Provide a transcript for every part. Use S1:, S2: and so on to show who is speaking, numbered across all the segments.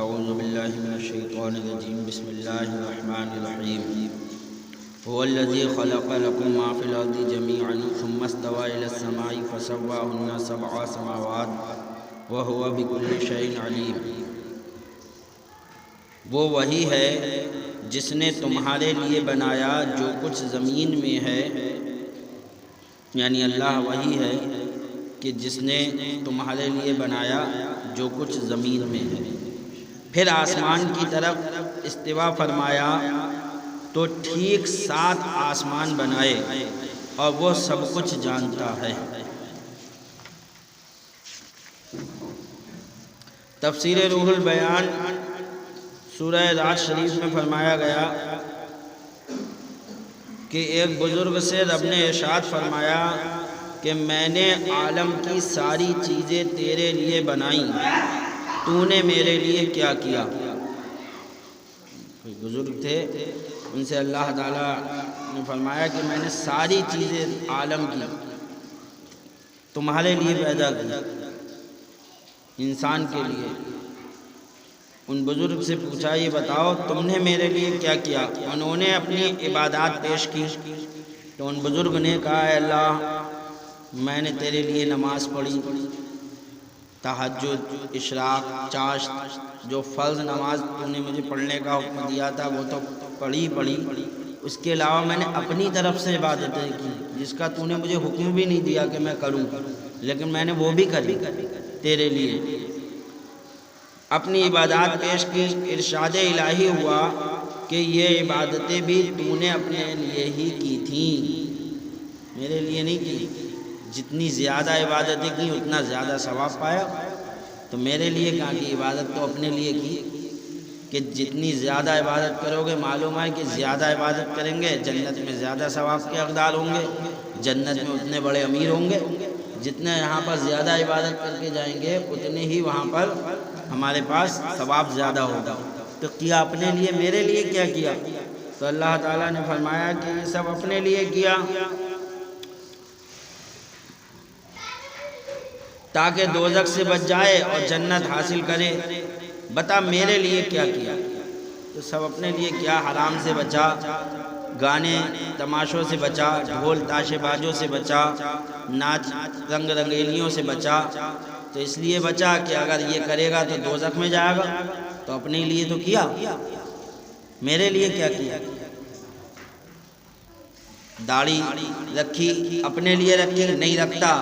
S1: اعوذ باللہ من الشیطان الرجیم بسم اللہ الرحمن الرحیم هو الذی خلق لکم ما فی الارض جمیعا ثم استوى الی السماء فسواہن سبع سماوات وهو بکل شیء علیم۔ وہ وہی ہے جس نے تمہارے لیے بنایا جو کچھ زمین میں ہے، یعنی اللہ وہی ہے کہ جس نے تمہارے لیے بنایا جو کچھ زمین میں ہے۔ پھر آسمان کی طرف استوا فرمایا تو ٹھیک 7 آسمان بنائے اور وہ سب کچھ جانتا ہے۔ تفسیر روح البیان سورہ رات شریف میں فرمایا گیا کہ ایک بزرگ سے رب نے ارشاد فرمایا کہ میں نے عالم کی ساری چیزیں تیرے لیے بنائیں، تو نے میرے لیے کیا کیا؟ کوئی بزرگ تھے، ان سے اللہ تعالیٰ نے فرمایا کہ میں نے ساری چیزیں عالم کی تمہارے لیے پیدا کی، انسان کے لیے۔ ان بزرگ سے پوچھا یہ بتاؤ تم نے میرے لیے کیا کیا؟ انہوں نے اپنی عبادات پیش کی تو ان بزرگ نے کہا اے اللہ میں نے تیرے لیے نماز پڑھی، تہجد، اشراق، چاشت، جو فرض نماز تو نے مجھے پڑھنے کا حکم دیا تھا وہ تو پڑھی۔ اس کے علاوہ میں نے اپنی طرف سے عبادتیں کی جس کا تو نے مجھے حکم بھی نہیں دیا کہ میں کروں، لیکن میں نے وہ بھی کری تیرے لیے۔ اپنی عبادات پیش کی، ارشاد الہی ہوا کہ یہ عبادتیں بھی تو نے اپنے لیے ہی کی تھیں، میرے لیے نہیں کی۔ جتنی زیادہ عبادتیں کی اتنا زیادہ ثواب پایا، تو میرے لیے کہاں کی عبادت تو اپنے لیے کی کہ جتنی زیادہ عبادت کرو گے معلوم ہے کہ زیادہ عبادت کریں گے جنت میں زیادہ ثواب کے حقدار ہوں گے، جنت میں اتنے بڑے امیر ہوں گے۔ جتنے یہاں پر زیادہ عبادت کر کے جائیں گے اتنے ہی وہاں پر ہمارے پاس ثواب زیادہ ہوگا۔ تو کیا اپنے لیے، میرے لیے کیا کیا؟ تو اللہ تعالیٰ نے فرمایا کہ یہ سب اپنے لیے کیا تاکہ دوزخ سے بچ جائے اور جنت حاصل کرے۔ بتا میرے لیے کیا کیا؟ تو سب اپنے لیے کیا، حرام سے بچا، گانے تماشوں سے بچا، ڈھول تاشے بازوں سے بچا، ناچ رنگ رنگیلیوں سے بچا۔ تو اس لیے بچا کہ اگر یہ کرے گا تو دوزخ میں جائے گا، تو اپنے لیے تو کیا، میرے لیے کیا کیا؟ داڑھی رکھی اپنے لیے رکھی، نہیں رکھتا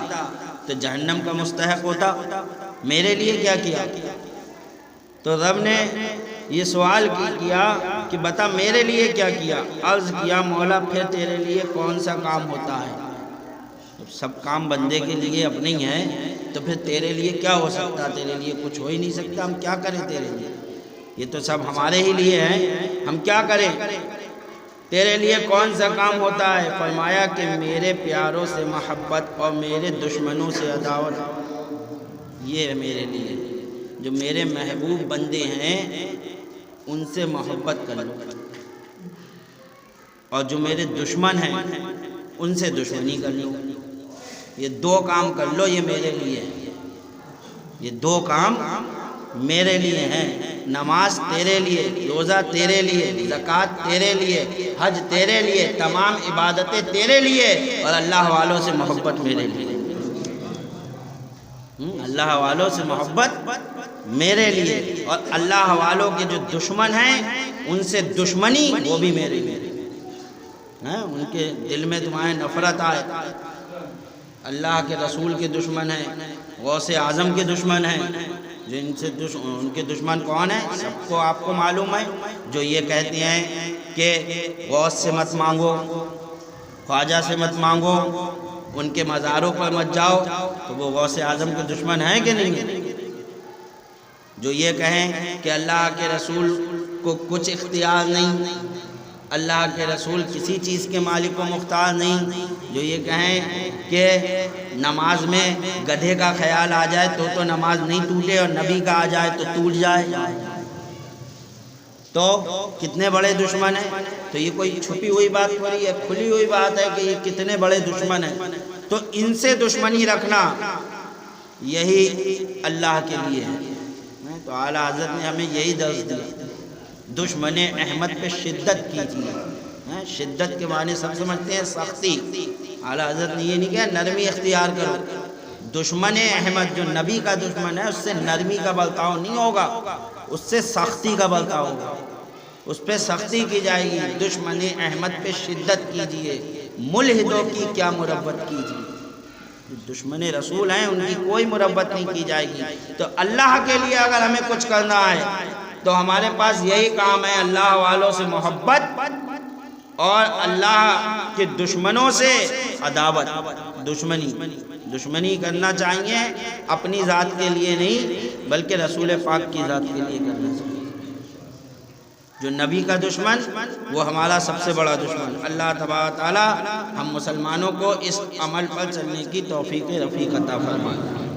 S1: تو جہنم کا مستحق ہوتا، میرے لیے کیا کیا؟ تو رب نے یہ سوال کیا کہ بتا میرے لیے کیا کیا؟ عرض کیا مولا پھر تیرے لیے کون سا کام ہوتا ہے؟ سب کام بندے کے لیے اپنے ہی ہیں، تو پھر تیرے لیے کیا ہو سکتا؟ تیرے لیے کچھ ہو ہی نہیں سکتا، ہم کیا کریں تیرے لیے؟ یہ تو سب ہمارے ہی لیے ہیں، ہم کیا کریں؟ تیرے لیے کون سا کام ہوتا ہے؟ فرمایا کہ میرے پیاروں سے محبت اور میرے دشمنوں سے عداوت، یہ ہے میرے لیے۔ جو میرے محبوب بندے ہیں ان سے محبت کر لو، اور جو میرے دشمن ہیں ان سے دشمنی کر لو۔ یہ 2 کام کر لو، یہ میرے لیے ہیں، یہ 2 کام میرے لیے ہیں۔ نماز تیرے لیے، روزہ تیرے لیے، زکوٰۃ تیرے لیے، حج تیرے لیے، تمام عبادتیں تیرے لیے، اور اللہ والوں سے محبت میرے لیے۔ اللہ والوں سے محبت میرے لیے، اور اللہ والوں کے جو دشمن ہیں ان سے دشمنی وہ بھی میرے لیے۔ ان کے دل میں تمہارے نفرت آئے، اللہ کے رسول کے دشمن ہیں، غوث اعظم کے دشمن ہیں، جو ان کے دشمن کون ہیں سب کو آپ کو معلوم ہے، جو یہ کہتے ہیں کہ غوث سے مت مانگو، خواجہ سے مت مانگو، ان کے مزاروں پر مت جاؤ، تو وہ غوث اعظم کے دشمن ہیں کہ نہیں ہیں؟ جو یہ کہیں کہ اللہ کے رسول کو کچھ اختیار نہیں، اللہ کے رسول کسی چیز کے مالک و مختار نہیں، جو یہ کہیں کہ نماز میں گدھے کا خیال آ جائے تو نماز نہیں ٹوٹے، اور نبی کا آ جائے تو ٹوٹ جائے، تو کتنے بڑے دشمن ہیں؟ تو یہ کوئی چھپی ہوئی بات تھوڑی ہے، کھلی ہوئی بات ہے کہ یہ کتنے بڑے دشمن ہیں۔ تو ان سے دشمنی رکھنا یہی اللہ کے لیے ہے، تو اعلیٰ حضرت نے ہمیں یہی درس دیا، دشمن احمد پہ شدت کیجیے۔ شدت کے معنی سب سمجھتے ہیں سختی، اعلیٰ حضرت نے یہ نہیں کہا نرمی اختیار کرو۔ دشمن احمد جو نبی کا دشمن ہے، اس سے نرمی کا برتاؤ نہیں ہوگا، اس سے سختی کا برتاؤ ہوگا، اس پہ سختی کی جائے گی۔ دشمن احمد پہ شدت کیجیے، ملحدوں کی کیا مربت کیجیے۔ دشمن رسول ہیں، ان کی کوئی مربت نہیں کی جائے گی۔ تو اللہ کے لیے اگر ہمیں کچھ کرنا ہے تو ہمارے پاس یہی کام ہے، اللہ والوں سے محبت اور اللہ کے دشمنوں سے عداوت، دشمنی کرنا چاہیے، اپنی ذات کے لیے نہیں بلکہ رسول پاک کی ذات کے لیے کرنا چاہیے۔ جو نبی کا دشمن وہ ہمارا سب سے بڑا دشمن۔ اللہ تبارک تعالی ہم مسلمانوں کو اس عمل پر چلنے کی توفیق رفیق عطا فرمائے۔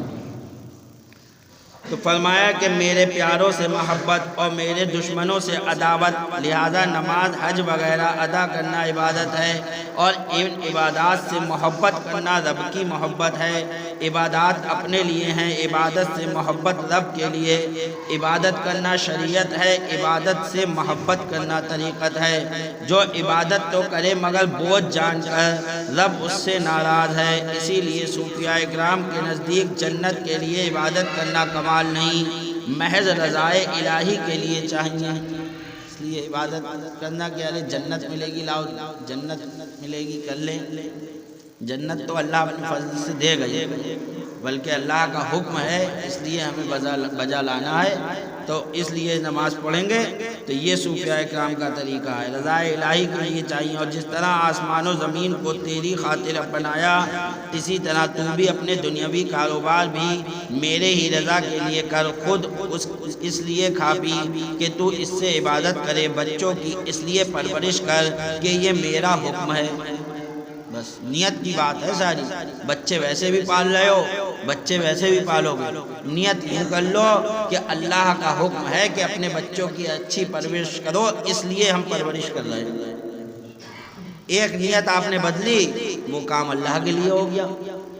S1: تو فرمایا کہ میرے پیاروں سے محبت اور میرے دشمنوں سے عداوت، لہذا نماز، حج وغیرہ ادا کرنا عبادت ہے، اور ان عبادات سے محبت کرنا رب کی محبت ہے۔ عبادات اپنے لیے ہیں، عبادت سے محبت رب کے لیے۔ عبادت کرنا شریعت ہے، عبادت سے محبت کرنا طریقت ہے۔ جو عبادت تو کرے مگر بوجھ جان کر، رب اس سے ناراض ہے۔ اسی لیے صوفیاء اکرام کے نزدیک جنت کے لیے عبادت کرنا کمال نہیں، محض رضائے الہی کے لیے چاہیے۔ اس لیے عبادت کرنا کہ ارے جنت ملے گی، لاؤ جنت ملے گی، کر لیں۔ جنت تو اللہ اپنے فضل سے دے گئے، بلکہ اللہ کا حکم ہے، اس لیے ہمیں بجا لانا ہے۔ تو اس لیے نماز پڑھیں گے تو یہ صوفیاء اکرام کا طریقہ ہے، رضائے الہی کے لیے چاہیے۔ اور جس طرح آسمان و زمین کو تیری خاطر بنایا، اسی طرح تو بھی اپنے دنیاوی کاروبار بھی میرے ہی رضا کے لیے کر، خود اس لیے کھا پی کہ تو اس سے عبادت کرے، بچوں کی اس لیے پرورش کر کہ یہ میرا حکم ہے۔ بس نیت کی بات ہے ساری۔ بچے ویسے بھی پال رہے ہو، بچے ویسے بھی پالو گے، نیت یہ کر لو کہ اللہ کا حکم ہے کہ اپنے بچوں کی اچھی پرورش کرو، اس لیے ہم پرورش کر رہے ہیں۔ ایک نیت آپ نے بدلی، وہ کام اللہ کے لیے ہو گیا۔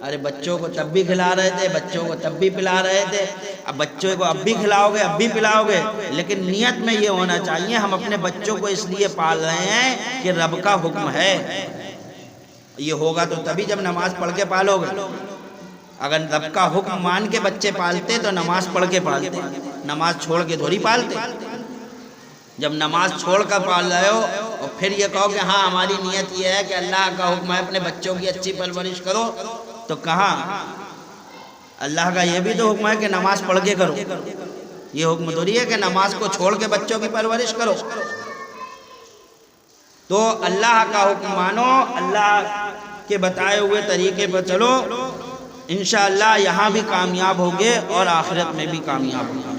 S1: ارے بچوں کو تب بھی کھلا رہے تھے، بچوں کو تب بھی پلا رہے تھے، اب بچوں کو اب بھی کھلاؤ گے، اب بھی پلاؤ گے، لیکن نیت میں یہ ہونا چاہیے ہم اپنے بچوں کو اس لیے پال رہے ہیں کہ رب کا حکم ہے۔ یہ ہوگا تو تبھی جب نماز پڑھ کے پالو گے۔ اگر رب کا حکم مان کے بچے پالتے تو نماز پڑھ کے پالتے، نماز چھوڑ کے تھوڑی پالتے۔ جب نماز چھوڑ کر پال رہے ہو اور پھر یہ کہو کہ ہاں ہماری نیت یہ ہے کہ اللہ کا حکم ہے اپنے بچوں کی اچھی پرورش کرو، تو کہاں؟ اللہ کا یہ بھی تو حکم ہے کہ نماز پڑھ کے کرو، یہ حکم تھوڑی ہے کہ نماز کو چھوڑ کے بچوں کی پرورش کرو۔ تو اللہ کا حکم مانو، اللہ کے بتائے ہوئے طریقے پر چلو، انشاءاللہ یہاں بھی کامیاب ہوگے اور آخرت میں بھی کامیاب ہوگے۔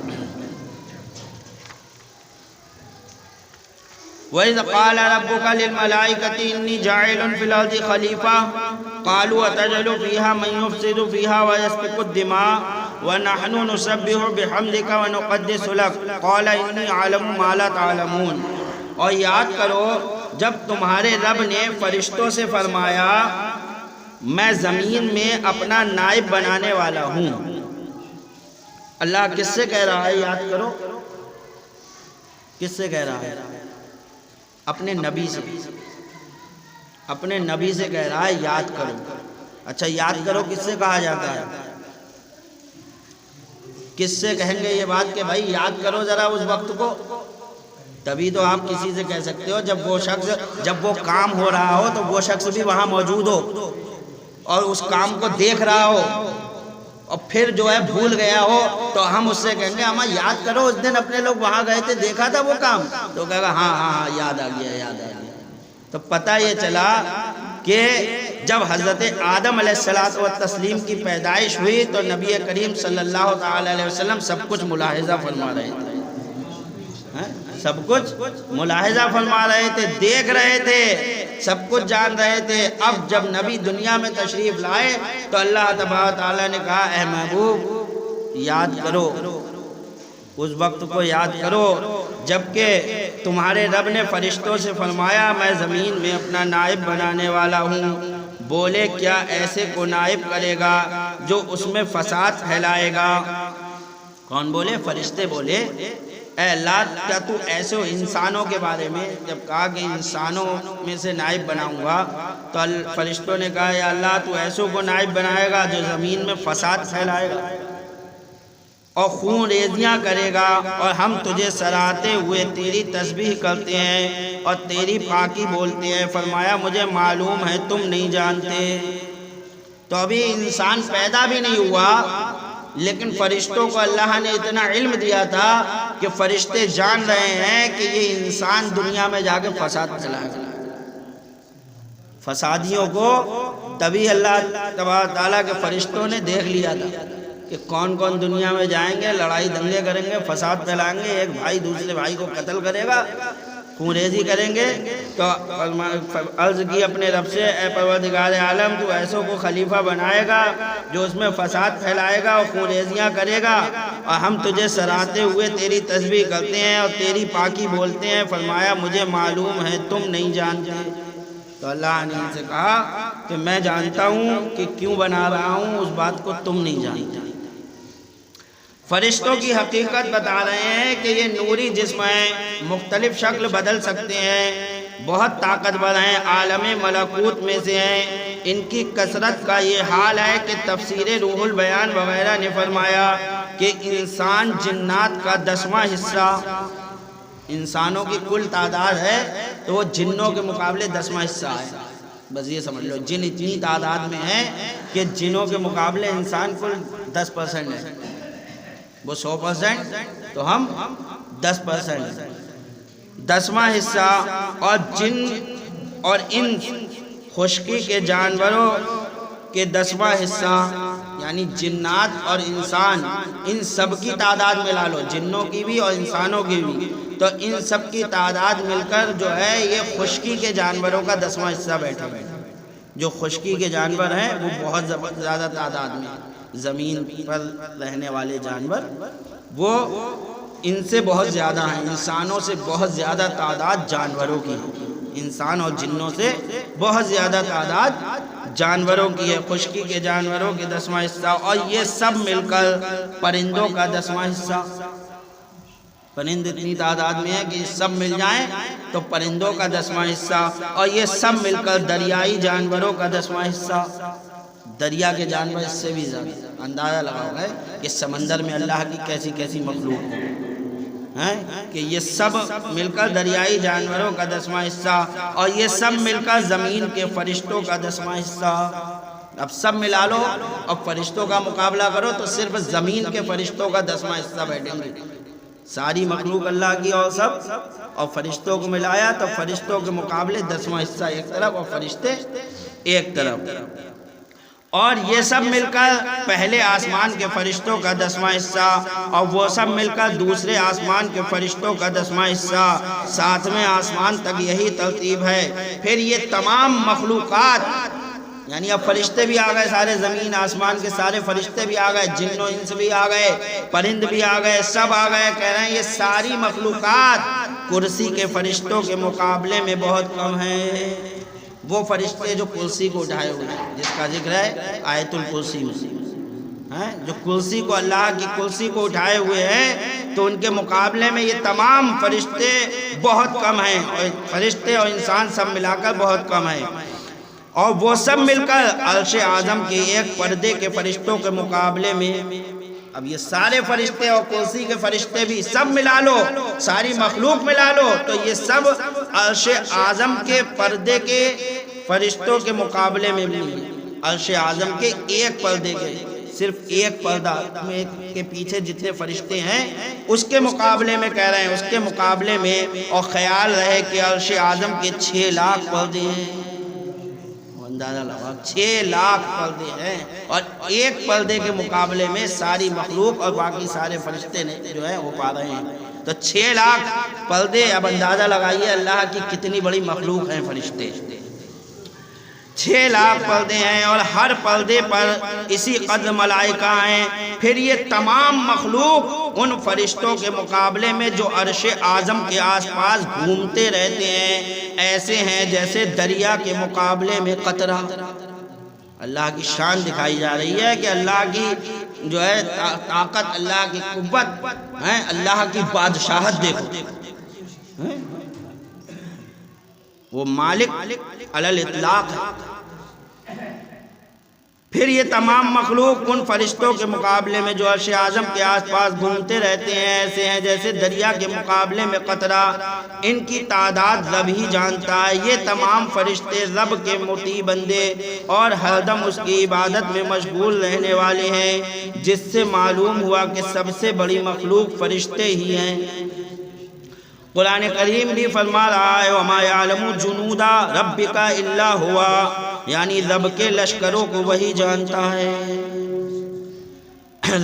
S1: وَإِذْ قَالَ رَبُّكَ لِلْمَلَائِكَةِ إِنِّي جَاعِلٌ فِي الْأَرْضِ خَلِيفَةً قَالُوا أَتَجْعَلُ فِيهَا مَن يُفْسِدُ فِيهَا وَيَسْفِكُ الدِّمَاءَ وَنَحْنُ نُسَبِّحُ بِحَمْدِكَ وَنُقَدِّسُ لَكَ قَالَ إِنِّي أَعْلَمُ مَا لَا تَعْلَمُونَ۔ اور یاد کرو جب تمہارے رب نے فرشتوں سے فرمایا میں زمین میں اپنا نائب بنانے والا ہوں۔ اللہ کس سے کہہ رہا ہے؟ یاد کرو، کس سے کہہ رہا ہے؟ اپنے نبی سے، اپنے نبی سے کہہ رہا ہے یاد کرو۔ اچھا یاد کرو کس سے کہا جاتا ہے؟ کس سے کہیں گے یہ بات کہ بھائی یاد کرو ذرا اس وقت کو؟ تبھی تو آپ کسی سے کہہ سکتے ہو جب وہ شخص، جب وہ کام ہو رہا ہو تو وہ شخص بھی وہاں موجود ہو اور اس کام کو دیکھ رہا ہو، اور پھر جو ہے بھول گیا ہو تو ہم اس سے کہیں گے ہمیں یاد کرو اس دن اپنے لوگ وہاں گئے تھے، دیکھا تھا وہ کام، تو کہے گا ہاں ہاں ہاں یاد آ گیا، یاد آ گیا۔ تو پتہ یہ چلا کہ جب حضرت آدم علیہ السلام کی پیدائش ہوئی تو نبی کریم صلی اللہ تعالی علیہ وسلم سب کچھ ملاحظہ فرما رہے تھے، سب کچھ ملاحظہ فرما رہے تھے، دیکھ رہے تھے، سب کچھ جان رہے تھے۔ اب جب نبی دنیا میں تشریف لائے تو اللہ تبارک تعالیٰ نے کہا اے محبوب یاد کرو اس وقت کو، یاد کرو جبکہ تمہارے رب نے فرشتوں سے فرمایا میں زمین میں اپنا نائب بنانے والا ہوں۔ بولے کیا ایسے کو نائب کرے گا جو اس میں فساد پھیلائے گا؟ کون بولے؟ فرشتے بولے اے اللہ کیا تو ایسے انسانوں کے بارے میں، جب کہا کہ انسانوں میں سے نائب بناؤں گا تو فرشتوں نے کہا یا اللہ تو ایسوں کو نائب بنائے گا جو زمین میں فساد پھیلائے گا اور خون ریزیاں کرے گا، اور ہم تجھے سراہتے ہوئے تیری تسبیح کرتے ہیں اور تیری پاکی بولتے ہیں۔ فرمایا مجھے معلوم ہے تم نہیں جانتے۔ تو ابھی انسان پیدا بھی نہیں ہوا، لیکن فرشتوں کو اللہ نے اتنا علم دیا تھا کہ فرشتے جان رہے ہیں کہ یہ انسان دنیا میں جا کے فساد پھیلائے گا، فسادیوں کو۔ تبھی اللہ تبارک تعالیٰ کے فرشتوں نے دیکھ لیا تھا کہ کون کون دنیا میں جائیں گے، لڑائی دنگے کریں گے، فساد پھیلائیں گے، ایک بھائی دوسرے بھائی کو قتل کرے گا، خون ریزی کریں گے۔ تو عرض کی اپنے رب سے اے پروردگار عالم تو ایسوں کو خلیفہ بنائے گا جو اس میں فساد پھیلائے گا اور خون ریزیاں کرے گا، اور ہم تجھے سراہتے ہوئے تیری تسبیح کرتے ہیں اور تیری پاکی بولتے ہیں۔ فرمایا مجھے معلوم ہے تم نہیں جانتے۔ تو اللہ نے ان سے کہا کہ میں جانتا ہوں کہ کیوں بنا رہا ہوں، اس بات کو تم نہیں جانتے۔ فرشتوں کی حقیقت بتا رہے ہیں کہ یہ نوری جسم ہیں، مختلف شکل بدل سکتے ہیں، بہت طاقتور ہیں، عالم ملکوت میں سے ہیں۔ ان کی کثرت کا یہ حال ہے کہ تفسیر روح البیان وغیرہ نے فرمایا کہ انسان جنات کا 10واں حصہ، انسانوں کی کل تعداد ہے تو وہ جنوں کے مقابلے 10واں حصہ ہے۔ بس یہ سمجھ لو جن اتنی تعداد میں ہے کہ جنوں کے مقابلے انسان کل 10% ہے، وہ 100% تو ہم 10%، 10واں حصہ۔ اور جن اور ان خشکی کے جانوروں کے 10واں حصہ، یعنی جنات اور انسان ان سب کی تعداد ملا لو، جنوں کی بھی اور انسانوں کی بھی، تو ان سب کی تعداد مل کر جو ہے یہ خشکی کے جانوروں کا 10واں حصہ بیٹھے ہوئے۔ جو خشکی کے جانور ہیں وہ بہت زیادہ تعداد میں، زمین پر رہنے والے جانور وہ ان سے بہت زیادہ ہیں، انسانوں سے بہت زیادہ تعداد جانوروں کی ہے، انسان اور جنوں سے بہت زیادہ تعداد جانوروں کی ہے۔ خشکی کے جانوروں کے 10واں حصہ، اور یہ سب مل کر پرندوں کا 10واں حصہ۔ پرند اتنی تعداد میں ہے کہ سب مل جائیں تو پرندوں کا 10واں حصہ، اور یہ سب مل کر دریائی جانوروں کا 10واں حصہ۔ دریا کے جانور اس سے بھی زیادہ، اندازہ لگاؤ گے کہ سمندر میں اللہ کی کیسی کیسی مخلوق ہے کہ یہ سب مل کر دریائی جانوروں کا 10واں حصہ، اور یہ سب مل کر زمین کے فرشتوں کا 10واں حصہ۔ اب سب ملا لو اور فرشتوں کا مقابلہ کرو تو صرف زمین کے فرشتوں کا 10واں حصہ بیٹھیں گے، ساری مخلوق اللہ کی اور سب، اور فرشتوں کو ملایا تو فرشتوں کے مقابلے 10واں حصہ ایک طرف اور فرشتے ایک طرف۔ اور یہ سب مل کر پہلے آسمان کے فرشتوں کا 10واں حصہ، اور وہ سب مل کر دوسرے آسمان کے فرشتوں کا 10واں حصہ، 7ویں آسمان تک یہی ترتیب ہے۔ پھر یہ تمام مخلوقات، یعنی اب فرشتے بھی آ گئے، سارے زمین آسمان کے سارے فرشتے بھی آ گئے، جن و انس بھی آ گئے، پرند بھی آ گئے، سب آ گئے، کہہ رہے ہیں یہ ساری مخلوقات کرسی کے فرشتوں کے مقابلے میں بہت کم ہیں۔ وہ فرشتے جو کرسی کو اٹھائے ہوئے ہیں، جس کا ذکر ہے آیت الکرسی میں، جو کرسی کو، اللہ کی کرسی کو اٹھائے ہوئے ہیں، تو ان کے مقابلے میں یہ تمام فرشتے بہت کم ہیں، اور فرشتے اور انسان سب ملا کر بہت کم ہیں۔ اور وہ سب مل کر عرش اعظم کے ایک پردے کے فرشتوں کے مقابلے میں، اب یہ سارے فرشتے اور کرسی کے فرشتے بھی سب ملا لو، ساری مخلوق ملا لو، تو یہ سب عرش اعظم کے پردے کے فرشتوں کے مقابلے میں بھی، عرش اعظم کے ایک پردے کے، صرف ایک پردہ کے پیچھے جتنے فرشتے ہیں اس کے مقابلے میں کہہ رہے ہیں، اس کے مقابلے میں، اور خیال رہے کہ عرش اعظم کے 6 لاکھ پردے ہیں، اندازہ لگا 6 لاکھ پردے ہیں، اور ایک پردے کے مقابلے میں ساری مخلوق اور باقی سارے فرشتے جو ہیں وہ پا رہے ہیں، تو 6 لاکھ پردے۔ اب اندازہ لگائیے اللہ کی کتنی بڑی مخلوق ہیں فرشتے، 6 لاکھ پردے ہیں، اور ہر پردے پر اسی قدر ملائکہ ہیں۔ پھر یہ تمام مخلوق ان فرشتوں کے مقابلے میں جو عرش اعظم کے آس پاس گھومتے رہتے ہیں، ایسے ہیں جیسے دریا کے مقابلے میں قطرہ۔ اللہ کی شان دکھائی جا رہی ہے کہ اللہ کی جو ہے طاقت، اللہ کی قوت ہے، اللہ کی بادشاہت دیکھو، وہ مالک علی الاطلاق ہے۔ پھر یہ تمام مخلوق ان فرشتوں کے مقابلے میں جو عرش اعظم کے آس پاس گھومتے رہتے ہیں ایسے ہیں جیسے دریا کے مقابلے میں قطرہ، ان کی تعداد رب ہی جانتا ہے۔ یہ تمام فرشتے رب کے مطیع بندے اور ہر دم اس کی عبادت میں مشغول رہنے والے ہیں، جس سے معلوم ہوا کہ سب سے بڑی مخلوق فرشتے ہی ہیں۔ قرآن کریم بھی فرما رہا ہے وَمَا يَعْلَمُ جُنُودَ رَبِّكَ إِلَّا هُوَ، یعنی رب کے لشکروں کو وہی جانتا ہے،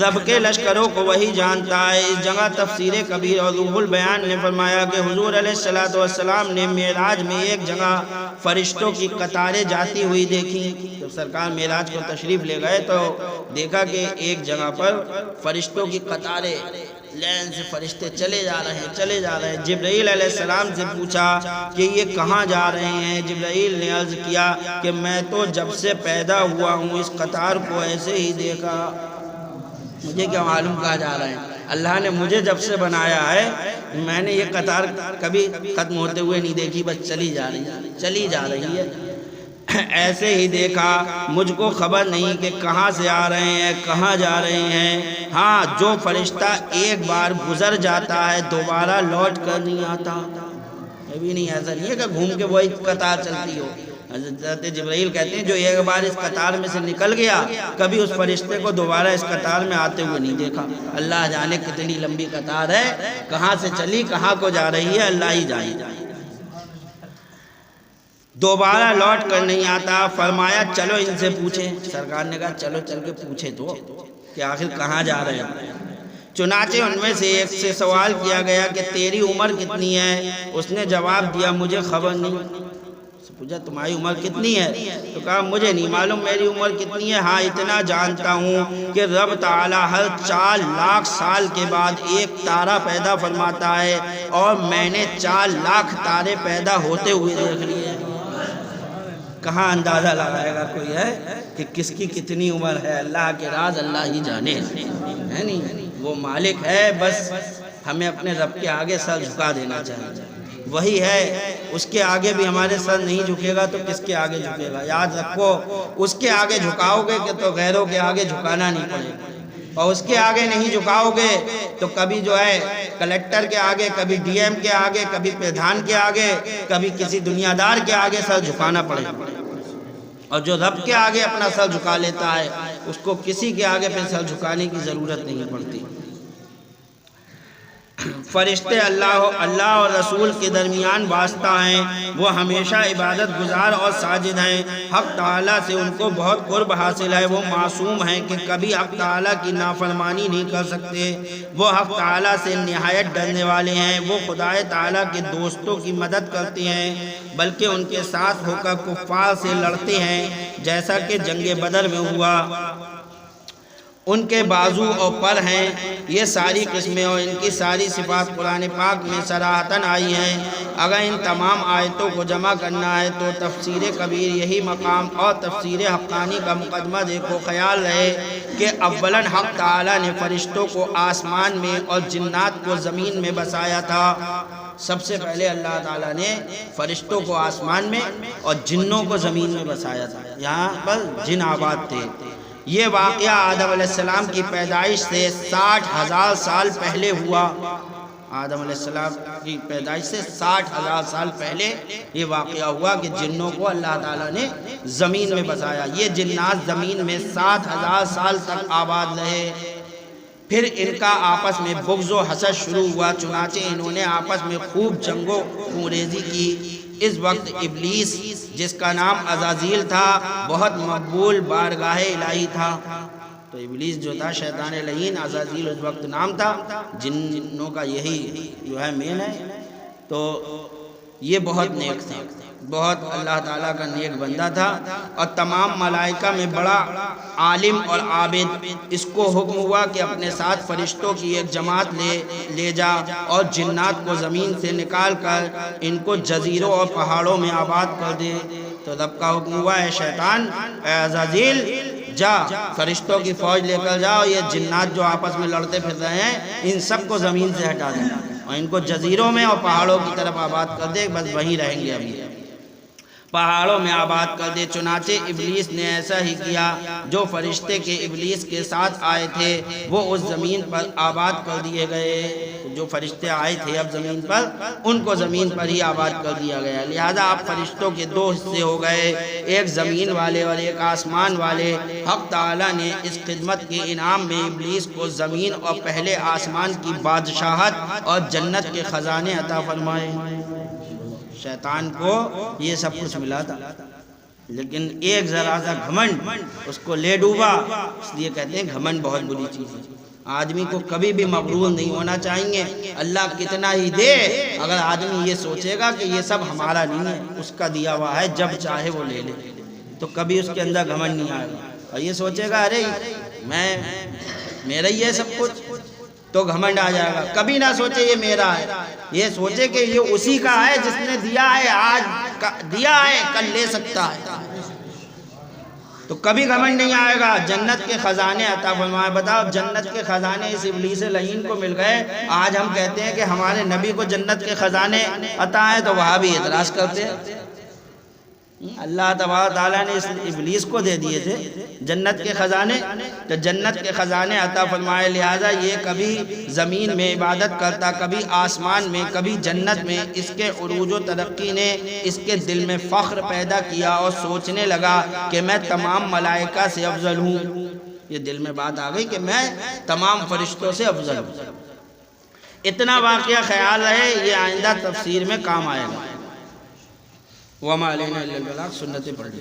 S1: رب کے لشکروں کو وہی جانتا ہے۔ اس جگہ تفسیر کبیر اور روح البیان نے فرمایا کہ حضور علیہ السلام نے معراج میں ایک جگہ فرشتوں کی قطاریں جاتی ہوئی دیکھی۔ جب سرکار معراج کو تشریف لے گئے تو دیکھا کہ ایک جگہ پر فرشتوں کی قطاریں، لین سے فرشتے چلے جا رہے ہیں۔ جبرائیل علیہ السلام سے پوچھا کہ یہ کہاں جا رہے ہیں؟ جبرائیل نے عرض کیا کہ میں تو جب سے پیدا ہوا ہوں اس قطار کو ایسے ہی دیکھا، مجھے کیا معلوم کہاں جا رہے ہیں؟ اللہ نے مجھے جب سے بنایا ہے میں نے یہ قطار کبھی ختم ہوتے ہوئے نہیں دیکھی، بس چلی جا رہی ہے، ایسے ہی دیکھا، مجھ کو خبر نہیں کہ کہاں سے آ رہے ہیں کہاں جا رہے ہیں۔ ہاں، جو فرشتہ ایک بار گزر جاتا ہے دوبارہ لوٹ کر نہیں آتا، یہ بھی نہیں، ایسا نہیں ہے کہ گھوم کے وہی قطار چلتی ہو۔ حضرت جبرائیل کہتے ہیں جو ایک بار اس قطار میں سے نکل گیا کبھی اس فرشتے کو دوبارہ اس قطار میں آتے ہوئے نہیں دیکھا۔ اللہ جانے کتنی لمبی قطار ہے، کہاں سے چلی کہاں کو جا رہی ہے، اللہ ہی جانے۔ دوبارہ لوٹ کر نہیں آتا۔ فرمایا چلو ان سے پوچھیں، سرکار نے کہا چلو چل کے پوچھیں تو کہ آخر کہاں جا رہے ہیں۔ چنانچہ ان میں سے ایک سے سوال کیا گیا کہ تیری عمر کتنی ہے؟ اس نے جواب دیا مجھے خبر نہیں۔ پوچھا تمہاری عمر کتنی ہے؟ تو کہا مجھے نہیں معلوم میری عمر کتنی ہے، ہاں اتنا جانتا ہوں کہ رب تعالیٰ ہر 4 لاکھ سال کے بعد ایک تارہ پیدا فرماتا ہے اور میں نے 4 لاکھ تارے پیدا ہوتے ہوئے دیکھ لیے۔ کہاں اندازہ لگائے گا کوئی ہے کہ کس کی کتنی عمر ہے؟ اللہ کے راز اللہ ہی جانے، ہے نہیں؟ وہ مالک ہے، بس ہمیں اپنے رب کے آگے سر جھکا دینا چاہیے، وہی ہے۔ اس کے آگے بھی ہمارے سر نہیں جھکے گا تو کس کے آگے جھکے گا؟ یاد رکھو، اس کے آگے جھکاؤ گے کہ تو غیروں کے آگے جھکانا نہیں پڑے گا، اور اس کے آگے نہیں جھکاؤ گے تو کبھی جو ہے کلیکٹر کے آگے، کبھی ڈی ایم کے آگے، کبھی پردھان کے آگے، کبھی کسی دنیا دار کے آگے سر جھکانا پڑے گا۔ اور جو رب کے آگے اپنا سر جھکا لیتا ہے اس کو کسی کے آگے پھر سر جھکانے کی ضرورت نہیں پڑتی۔ فرشتے اللہ اور رسول کے درمیان واسطہ ہیں، وہ ہمیشہ عبادت گزار اور ساجد ہیں۔ حق تعالیٰ سے ان کو بہت قرب حاصل ہے، وہ معصوم ہیں کہ کبھی حق تعالیٰ کی نافرمانی نہیں کر سکتے، وہ حق تعالیٰ سے نہایت ڈرنے والے ہیں۔ وہ خدا تعالیٰ کے دوستوں کی مدد کرتے ہیں بلکہ ان کے ساتھ ہو کر کفار سے لڑتے ہیں، جیسا کہ جنگ بدر میں ہوا۔ ان کے بازو اور پر ہیں، یہ ساری قسمیں اور ان کی ساری صفات قرآن پاک میں صراحتاً آئی ہیں۔ اگر ان تمام آیتوں کو جمع کرنا ہے تو تفسیر کبیر یہی مقام اور تفسیر حقانی کا مقدمہ دیکھو۔ خیال رہے کہ اولاً حق تعالیٰ نے فرشتوں کو آسمان میں اور جنات کو زمین میں بسایا تھا۔ سب سے پہلے اللہ تعالیٰ نے فرشتوں کو آسمان میں اور جنوں کو زمین میں بسایا تھا، یہاں پر جن آباد تھے۔ یہ واقعہ آدم علیہ السلام کی پیدائش سے 60,000 سال پہلے ہوا۔ آدم علیہ السلام کی پیدائش سے 60,000 سال پہلے یہ واقعہ ہوا کہ جنوں کو اللہ تعالیٰ نے زمین میں بسایا۔ یہ جنات زمین میں 7,000 سال تک آباد رہے۔ پھر ان کا آپس میں بغض و حسد شروع ہوا، چنانچہ انہوں نے آپس میں خوب جنگ و خونریزی کی۔ اس وقت ابلیس جس کا نام عزازیل تھا بہت مقبول بارگاہ الہی تھا۔ تو ابلیس جو تھا شیطان لعین، عزازیل اس وقت نام تھا، جنوں کا یہی جو ہے مین ہے۔ تو یہ بہت نیک تھا، بہت اللہ تعالیٰ کا نیک بندہ تھا اور تمام ملائکہ میں بڑا عالم اور عابد۔ اس کو حکم ہوا کہ اپنے ساتھ فرشتوں کی ایک جماعت لے جا اور جنات کو زمین سے نکال کر ان کو جزیروں اور پہاڑوں میں آباد کر دے۔ تو رب کا حکم ہوا ہے شیطان، اے عزازیل جا فرشتوں کی فوج لے کر جاؤ، یہ جنات جو آپس میں لڑتے پھر رہے ہیں ان سب کو زمین سے ہٹا دے اور ان کو جزیروں میں اور پہاڑوں کی طرف آباد کر دے، بس وہیں رہیں گے ابھی، پہاڑوں میں آباد کر دے۔ چنانچہ ابلیس نے ایسا ہی کیا، جو فرشتے کے ابلیس کے ساتھ آئے تھے وہ اس زمین پر آباد کر دیے گئے، جو فرشتے آئے تھے اب زمین پر ان کو زمین پر ہی آباد کر دیا گیا۔ لہذا آپ فرشتوں کے دو حصے ہو گئے، ایک زمین والے اور ایک آسمان والے۔ حق تعالیٰ نے اس خدمت کے انعام میں ابلیس کو زمین اور پہلے آسمان کی بادشاہت اور جنت کے خزانے عطا فرمائے۔ شیطان کو یہ سب کچھ ملا تھا، لیکن ایک ذرا سا گھمنڈ اس کو لے ڈوبا، اس لیے کہتے ہیں گھمنڈ بہت بری چیز ہے۔ آدمی کو کبھی بھی مغرور نہیں ہونا چاہیے، اللہ کتنا ہی دے، اگر آدمی یہ سوچے گا کہ یہ سب ہمارا نہیں ہے، اس کا دیا ہوا ہے، جب چاہے وہ لے لے، تو کبھی اس کے اندر گھمنڈ نہیں آئے گا۔ اور یہ سوچے گا ارے میرا ہی ہے سب کچھ، تو گھمنڈ آ جائے گا۔ کبھی نہ سوچے یہ میرا ہے، یہ سوچے کہ یہ اسی کا ہے جس نے دیا ہے، آج دیا ہے کل لے سکتا ہے، تو کبھی گھمنڈ نہیں آئے گا۔ جنت کے خزانے عطا فرمائے۔ بتاؤ جنت کے خزانے اس ابلیس لعین کو مل گئے، آج ہم کہتے ہیں کہ ہمارے نبی کو جنت کے خزانے عطا ہیں تو وہاں بھی اعتراض کرتے ہیں۔ اللہ تبارک تعالیٰ نے اس ابلیس کو دے دیے تھے جنت کے خزانے، تو جنت کے خزانے عطا فرمائے۔ لہذا یہ کبھی زمین میں عبادت کرتا، کبھی آسمان میں، کبھی جنت میں۔ اس کے عروج و ترقی نے اس کے دل میں فخر پیدا کیا اور سوچنے لگا کہ میں تمام ملائکہ سے افضل ہوں۔ یہ دل میں بات آ گئی کہ میں تمام فرشتوں سے افضل ہوں۔ اتنا واقعہ خیال رہے، یہ آئندہ تفسیر میں کام آئے گا۔ وَمَا عَلَيْنَا إِلَّا الْبَلَاغُ، سنتیں پڑھ لی۔